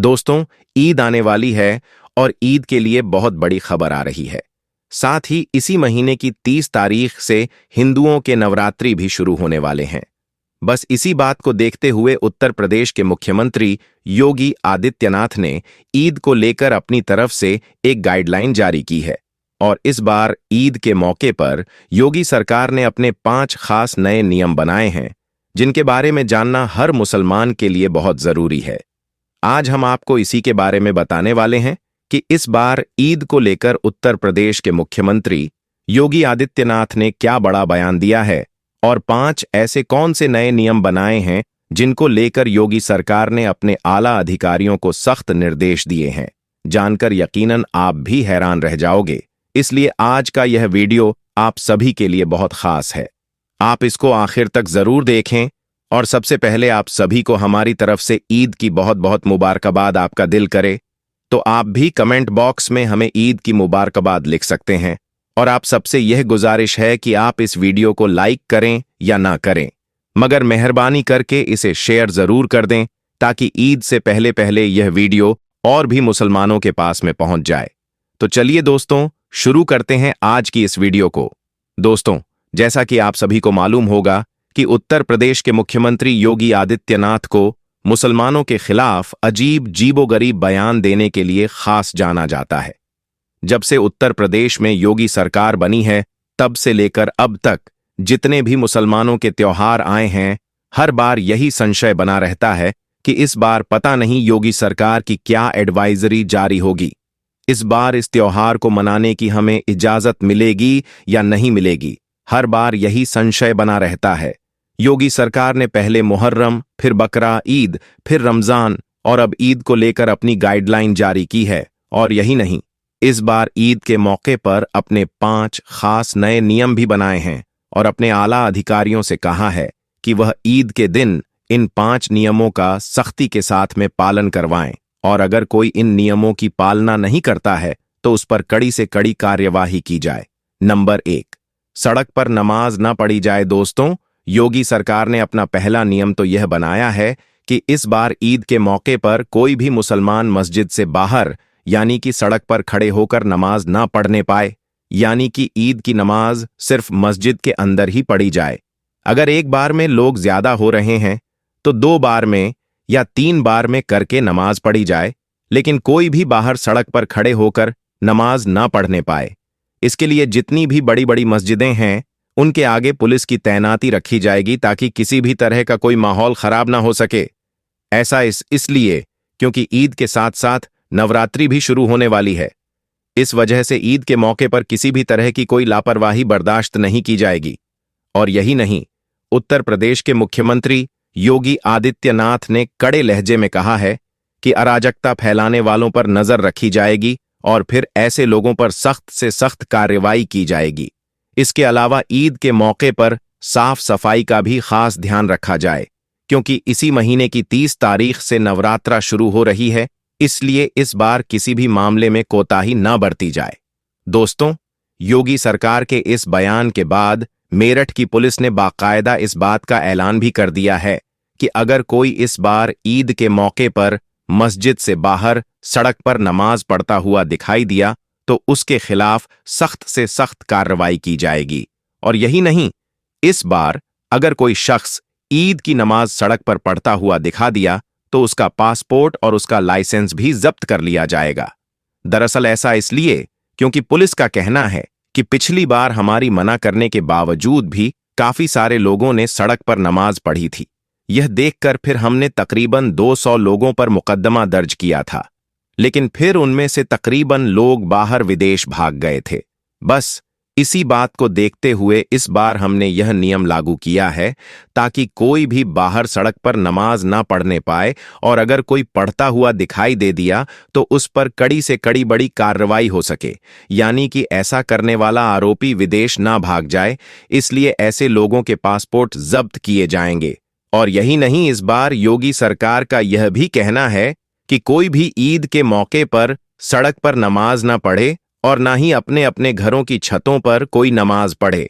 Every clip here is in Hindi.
दोस्तों, ईद आने वाली है और ईद के लिए बहुत बड़ी खबर आ रही है। साथ ही इसी महीने की 30 तारीख से हिंदुओं के नवरात्रि भी शुरू होने वाले हैं। बस इसी बात को देखते हुए उत्तर प्रदेश के मुख्यमंत्री योगी आदित्यनाथ ने ईद को लेकर अपनी तरफ से एक गाइडलाइन जारी की है और इस बार ईद के मौके पर योगी सरकार ने अपने 5 खास नए नियम बनाए हैं, जिनके बारे में जानना हर मुसलमान के लिए बहुत जरूरी है। आज हम आपको इसी के बारे में बताने वाले हैं कि इस बार ईद को लेकर उत्तर प्रदेश के मुख्यमंत्री योगी आदित्यनाथ ने क्या बड़ा बयान दिया है और 5 ऐसे कौन से नए नियम बनाए हैं जिनको लेकर योगी सरकार ने अपने आला अधिकारियों को सख्त निर्देश दिए हैं। जानकर यकीनन आप भी हैरान रह जाओगे, इसलिए आज का यह वीडियो आप सभी के लिए बहुत खास है। आप इसको आखिर तक जरूर देखें और सबसे पहले आप सभी को हमारी तरफ से ईद की बहुत बहुत मुबारकबाद। आपका दिल करे तो आप भी कमेंट बॉक्स में हमें ईद की मुबारकबाद लिख सकते हैं और आप सबसे यह गुजारिश है कि आप इस वीडियो को लाइक करें या ना करें, मगर मेहरबानी करके इसे शेयर जरूर कर दें ताकि ईद से पहले पहले यह वीडियो और भी मुसलमानों के पास में पहुंच जाए। तो चलिए दोस्तों, शुरू करते हैं आज की इस वीडियो को। दोस्तों, जैसा कि आप सभी को मालूम होगा कि उत्तर प्रदेश के मुख्यमंत्री योगी आदित्यनाथ को मुसलमानों के खिलाफ अजीबोगरीब बयान देने के लिए खास जाना जाता है। जब से उत्तर प्रदेश में योगी सरकार बनी है, तब से लेकर अब तक जितने भी मुसलमानों के त्योहार आए हैं, हर बार यही संशय बना रहता है कि इस बार पता नहीं योगी सरकार की क्या एडवाइजरी जारी होगी। इस बार इस त्योहार को मनाने की हमें इजाजत मिलेगी या नहीं मिलेगी, हर बार यही संशय बना रहता है। योगी सरकार ने पहले मुहर्रम, फिर बकरा ईद, फिर रमजान और अब ईद को लेकर अपनी गाइडलाइन जारी की है। और यही नहीं, इस बार ईद के मौके पर अपने 5 खास नए नियम भी बनाए हैं और अपने आला अधिकारियों से कहा है कि वह ईद के दिन इन 5 नियमों का सख्ती के साथ में पालन करवाएं और अगर कोई इन नियमों की पालना नहीं करता है तो उस पर कड़ी से कड़ी कार्यवाही की जाए। नंबर 1, सड़क पर नमाज न पढ़ी जाए। दोस्तों, योगी सरकार ने अपना पहला नियम तो यह बनाया है कि इस बार ईद के मौके पर कोई भी मुसलमान मस्जिद से बाहर यानी कि सड़क पर खड़े होकर नमाज ना पढ़ने पाए, यानी कि ईद की नमाज सिर्फ मस्जिद के अंदर ही पढ़ी जाए। अगर एक बार में लोग ज्यादा हो रहे हैं तो 2 बार में या 3 बार में करके नमाज पढ़ी जाए, लेकिन कोई भी बाहर सड़क पर खड़े होकर नमाज ना पढ़ने पाए। इसके लिए जितनी भी बड़ी बड़ी मस्जिदें हैं, उनके आगे पुलिस की तैनाती रखी जाएगी ताकि किसी भी तरह का कोई माहौल खराब ना हो सके। ऐसा इसलिए क्योंकि ईद के साथ साथ नवरात्रि भी शुरू होने वाली है। इस वजह से ईद के मौके पर किसी भी तरह की कोई लापरवाही बर्दाश्त नहीं की जाएगी। और यही नहीं, उत्तर प्रदेश के मुख्यमंत्री योगी आदित्यनाथ ने कड़े लहजे में कहा है कि अराजकता फैलाने वालों पर नजर रखी जाएगी और फिर ऐसे लोगों पर सख्त से सख्त कार्रवाई की जाएगी। इसके अलावा ईद के मौके पर साफ सफाई का भी खास ध्यान रखा जाए, क्योंकि इसी महीने की 30 तारीख से नवरात्रा शुरू हो रही है, इसलिए इस बार किसी भी मामले में कोताही न बरती जाए। दोस्तों, योगी सरकार के इस बयान के बाद मेरठ की पुलिस ने बाकायदा इस बात का ऐलान भी कर दिया है कि अगर कोई इस बार ईद के मौके पर मस्जिद से बाहर सड़क पर नमाज पढ़ता हुआ दिखाई दिया तो उसके खिलाफ सख्त से सख्त कार्रवाई की जाएगी। और यही नहीं, इस बार अगर कोई शख्स ईद की नमाज सड़क पर पढ़ता हुआ दिखा दिया तो उसका पासपोर्ट और उसका लाइसेंस भी जब्त कर लिया जाएगा। दरअसल ऐसा इसलिए क्योंकि पुलिस का कहना है कि पिछली बार हमारी मना करने के बावजूद भी काफी सारे लोगों ने सड़क पर नमाज पढ़ी थी। यह देखकर फिर हमने तकरीबन 200 लोगों पर मुकदमा दर्ज किया था, लेकिन फिर उनमें से तकरीबन लोग बाहर विदेश भाग गए थे। बस इसी बात को देखते हुए इस बार हमने यह नियम लागू किया है ताकि कोई भी बाहर सड़क पर नमाज ना पढ़ने पाए और अगर कोई पढ़ता हुआ दिखाई दे दिया तो उस पर कड़ी से कड़ी बड़ी कार्रवाई हो सके, यानी कि ऐसा करने वाला आरोपी विदेश ना भाग जाए। इसलिए ऐसे लोगों के पासपोर्ट जब्त किए जाएंगे। और यही नहीं, इस बार योगी सरकार का यह भी कहना है कि कोई भी ईद के मौके पर सड़क पर नमाज ना पढ़े और ना ही अपने अपने घरों की छतों पर कोई नमाज पढ़े।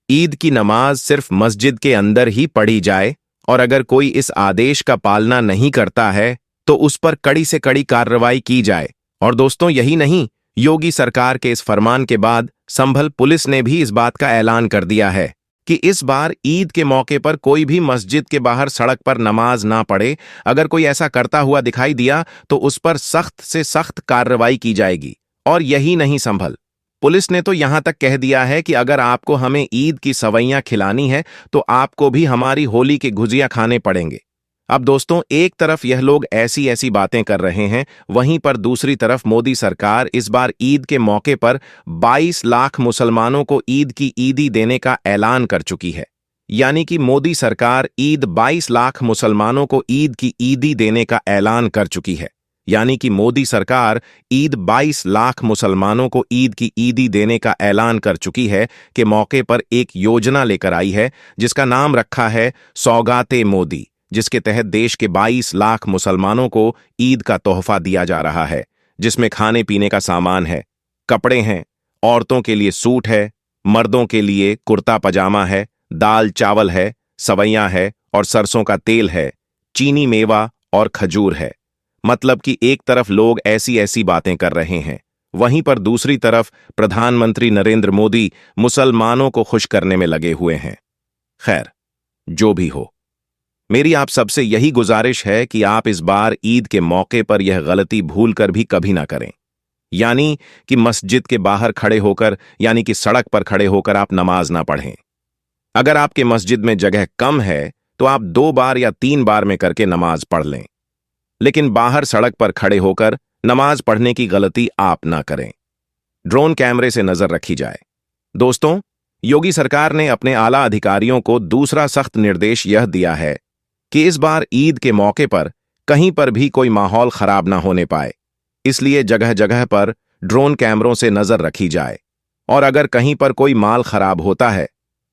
ईद की नमाज सिर्फ मस्जिद के अंदर ही पढ़ी जाए और अगर कोई इस आदेश का पालना नहीं करता है तो उस पर कड़ी से कड़ी कार्रवाई की जाए। और दोस्तों, यही नहीं, योगी सरकार के इस फरमान के बाद संभल पुलिस ने भी इस बात का ऐलान कर दिया है कि इस बार ईद के मौके पर कोई भी मस्जिद के बाहर सड़क पर नमाज ना पढ़े। अगर कोई ऐसा करता हुआ दिखाई दिया तो उस पर सख्त से सख्त कार्रवाई की जाएगी। और यही नहीं, संभल पुलिस ने तो यहां तक कह दिया है कि अगर आपको हमें ईद की सवैयां खिलानी है तो आपको भी हमारी होली के गुजिया खाने पड़ेंगे। अब दोस्तों, एक तरफ यह लोग ऐसी ऐसी बातें कर रहे हैं, वहीं पर दूसरी तरफ मोदी सरकार इस बार ईद के मौके पर 22 लाख मुसलमानों को ईद की ईदी देने का ऐलान कर चुकी है। यानी कि मोदी सरकार 22 लाख मुसलमानों को ईद की ईदी देने का ऐलान कर चुकी है। यानी कि मोदी सरकार 22 लाख मुसलमानों को ईद की ईदी देने का ऐलान कर चुकी है के मौके पर एक योजना लेकर आई है जिसका नाम रखा है सौगाते मोदी, जिसके तहत देश के 22 लाख मुसलमानों को ईद का तोहफा दिया जा रहा है, जिसमें खाने पीने का सामान है, कपड़े हैं, औरतों के लिए सूट है, मर्दों के लिए कुर्ता पजामा है, दाल चावल है, सवैयां है और सरसों का तेल है, चीनी मेवा और खजूर है। मतलब कि एक तरफ लोग ऐसी ऐसी बातें कर रहे हैं, वहीं पर दूसरी तरफ प्रधानमंत्री नरेंद्र मोदी मुसलमानों को खुश करने में लगे हुए हैं। खैर, जो भी हो, मेरी आप सबसे यही गुजारिश है कि आप इस बार ईद के मौके पर यह गलती भूलकर भी कभी ना करें। यानी कि मस्जिद के बाहर खड़े होकर, यानी कि सड़क पर खड़े होकर आप नमाज ना पढ़ें। अगर आपके मस्जिद में जगह कम है तो आप 2 बार या 3 बार में करके नमाज पढ़ लें, लेकिन बाहर सड़क पर खड़े होकर नमाज पढ़ने की गलती आप ना करें। ड्रोन कैमरे से नजर रखी जाए। दोस्तों, योगी सरकार ने अपने आला अधिकारियों को दूसरा सख्त निर्देश यह दिया है कि इस बार ईद के मौके पर कहीं पर भी कोई माहौल खराब ना होने पाए, इसलिए जगह जगह पर ड्रोन कैमरों से नजर रखी जाए। और अगर कहीं पर कोई माल खराब होता है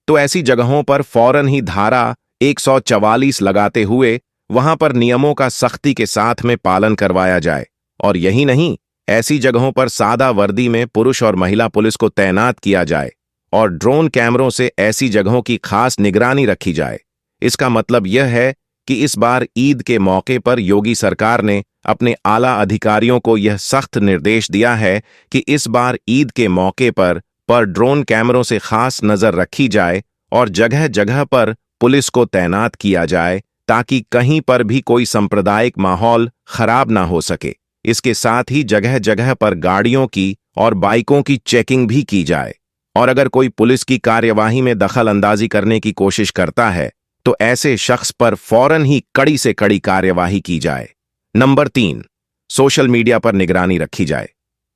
तो ऐसी जगहों पर फौरन ही धारा 144 लगाते हुए वहां पर नियमों का सख्ती के साथ में पालन करवाया जाए। और यही नहीं, ऐसी जगहों पर सादा वर्दी में पुरुष और महिला पुलिस को तैनात किया जाए और ड्रोन कैमरों से ऐसी जगहों की खास निगरानी रखी जाए। इसका मतलब यह है कि इस बार ईद के मौके पर योगी सरकार ने अपने आला अधिकारियों को यह सख्त निर्देश दिया है कि इस बार ईद के मौके पर ड्रोन कैमरों से खास नजर रखी जाए और जगह जगह पर पुलिस को तैनात किया जाए ताकि कहीं पर भी कोई सांप्रदायिक माहौल खराब ना हो सके। इसके साथ ही जगह जगह पर गाड़ियों की और बाइकों की चेकिंग भी की जाए और अगर कोई पुलिस की कार्यवाही में दखल अंदाजी करने की कोशिश करता है तो ऐसे शख्स पर फौरन ही कड़ी से कड़ी कार्यवाही की जाए। नंबर 3, सोशल मीडिया पर निगरानी रखी जाए।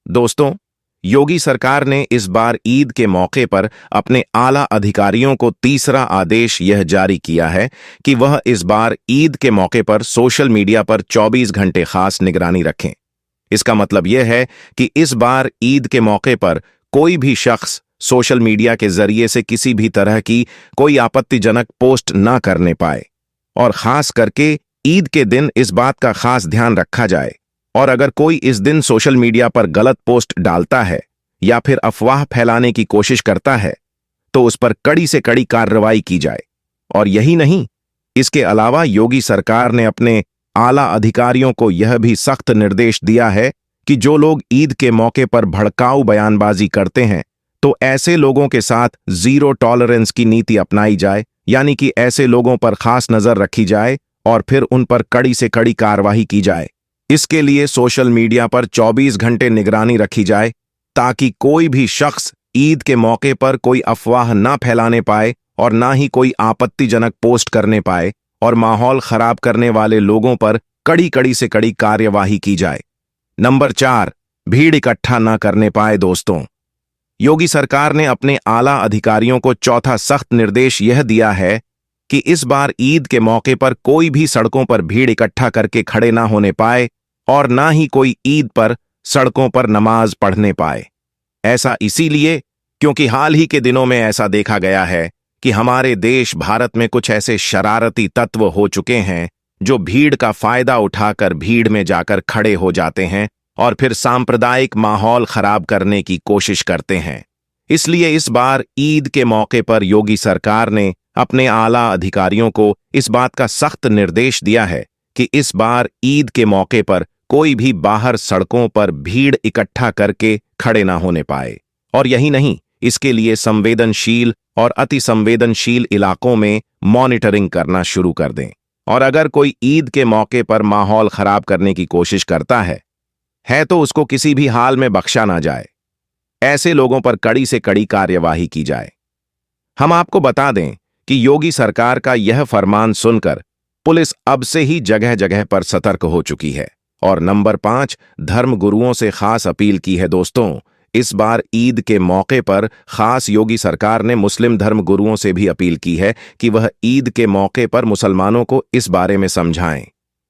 दोस्तों, योगी सरकार ने इस बार ईद के मौके पर अपने आला अधिकारियों को तीसरा आदेश यह जारी किया है कि वह इस बार ईद के मौके पर सोशल मीडिया पर 24 घंटे खास निगरानी रखें। इसका मतलब यह है कि इस बार ईद के मौके पर कोई भी शख्स सोशल मीडिया के जरिए से किसी भी तरह की कोई आपत्तिजनक पोस्ट ना करने पाए और खास करके ईद के दिन इस बात का खास ध्यान रखा जाए और अगर कोई इस दिन सोशल मीडिया पर गलत पोस्ट डालता है या फिर अफवाह फैलाने की कोशिश करता है तो उस पर कड़ी से कड़ी कार्रवाई की जाए। और यही नहीं, इसके अलावा योगी सरकार ने अपने आला अधिकारियों को यह भी सख्त निर्देश दिया है कि जो लोग ईद के मौके पर भड़काऊ बयानबाजी करते हैं तो ऐसे लोगों के साथ जीरो टॉलरेंस की नीति अपनाई जाए। यानी कि ऐसे लोगों पर खास नजर रखी जाए और फिर उन पर कड़ी से कड़ी कार्रवाई की जाए। इसके लिए सोशल मीडिया पर 24 घंटे निगरानी रखी जाए ताकि कोई भी शख्स ईद के मौके पर कोई अफवाह ना फैलाने पाए और ना ही कोई आपत्तिजनक पोस्ट करने पाए और माहौल खराब करने वाले लोगों पर कड़ी कड़ी से कड़ी कार्यवाही की जाए। नंबर 4, भीड़ इकट्ठा ना करने पाए। दोस्तों, योगी सरकार ने अपने आला अधिकारियों को चौथा सख्त निर्देश यह दिया है कि इस बार ईद के मौके पर कोई भी सड़कों पर भीड़ इकट्ठा करके खड़े ना होने पाए और ना ही कोई ईद पर सड़कों पर नमाज पढ़ने पाए। ऐसा इसीलिए क्योंकि हाल ही के दिनों में ऐसा देखा गया है कि हमारे देश भारत में कुछ ऐसे शरारती तत्व हो चुके हैं जो भीड़ का फायदा उठाकर भीड़ में जाकर खड़े हो जाते हैं और फिर सांप्रदायिक माहौल खराब करने की कोशिश करते हैं। इसलिए इस बार ईद के मौके पर योगी सरकार ने अपने आला अधिकारियों को इस बात का सख्त निर्देश दिया है कि इस बार ईद के मौके पर कोई भी बाहर सड़कों पर भीड़ इकट्ठा करके खड़े ना होने पाए। और यही नहीं, इसके लिए संवेदनशील और अति संवेदनशील इलाकों में मॉनिटरिंग करना शुरू कर दें। और अगर कोई ईद के मौके पर माहौल खराब करने की कोशिश करता है तो उसको किसी भी हाल में बख्शा ना जाए। ऐसे लोगों पर कड़ी से कड़ी कार्यवाही की जाए। हम आपको बता दें कि योगी सरकार का यह फरमान सुनकर पुलिस अब से ही जगह जगह पर सतर्क हो चुकी है। और नंबर 5, धर्म गुरुओं से खास अपील की है। दोस्तों, इस बार ईद के मौके पर खास योगी सरकार ने मुस्लिम धर्म गुरुओं से भी अपील की है कि वह ईद के मौके पर मुसलमानों को इस बारे में समझाएं।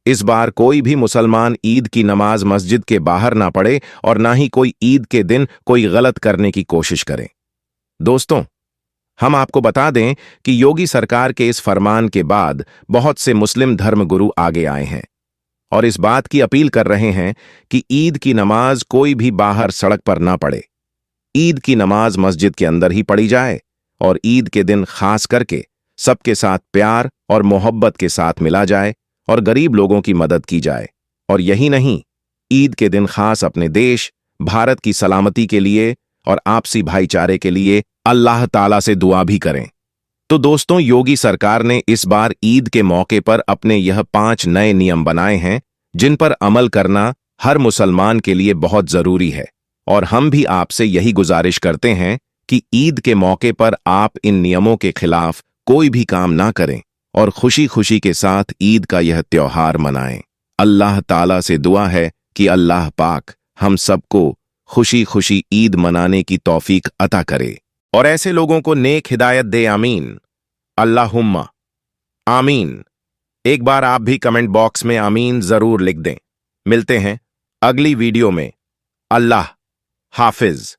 इस बार कोई भी मुसलमान ईद की नमाज मस्जिद के बाहर ना पढ़े और ना ही कोई ईद के दिन कोई गलत करने की कोशिश करें। दोस्तों, हम आपको बता दें कि योगी सरकार के इस फरमान के बाद बहुत से मुस्लिम धर्मगुरु आगे आए हैं और इस बात की अपील कर रहे हैं कि ईद की नमाज कोई भी बाहर सड़क पर ना पढ़े। ईद की नमाज मस्जिद के अंदर ही पढ़ी जाए और ईद के दिन खास करके सबके साथ प्यार और मोहब्बत के साथ मिला जाए और गरीब लोगों की मदद की जाए। और यही नहीं, ईद के दिन खास अपने देश भारत की सलामती के लिए और आपसी भाईचारे के लिए अल्लाह ताला से दुआ भी करें। तो दोस्तों, योगी सरकार ने इस बार ईद के मौके पर अपने यह 5 नए नियम बनाए हैं जिन पर अमल करना हर मुसलमान के लिए बहुत जरूरी है। और हम भी आपसे यही गुजारिश करते हैं कि ईद के मौके पर आप इन नियमों के खिलाफ कोई भी काम ना करें और खुशी खुशी के साथ ईद का यह त्योहार मनाएं। अल्लाह ताला से दुआ है कि अल्लाह पाक हम सबको खुशी खुशी ईद मनाने की तौफीक अता करे और ऐसे लोगों को नेक हिदायत दे। आमीन, अल्लाहुम्मा आमीन। एक बार आप भी कमेंट बॉक्स में आमीन जरूर लिख दें। मिलते हैं अगली वीडियो में। अल्लाह हाफिज।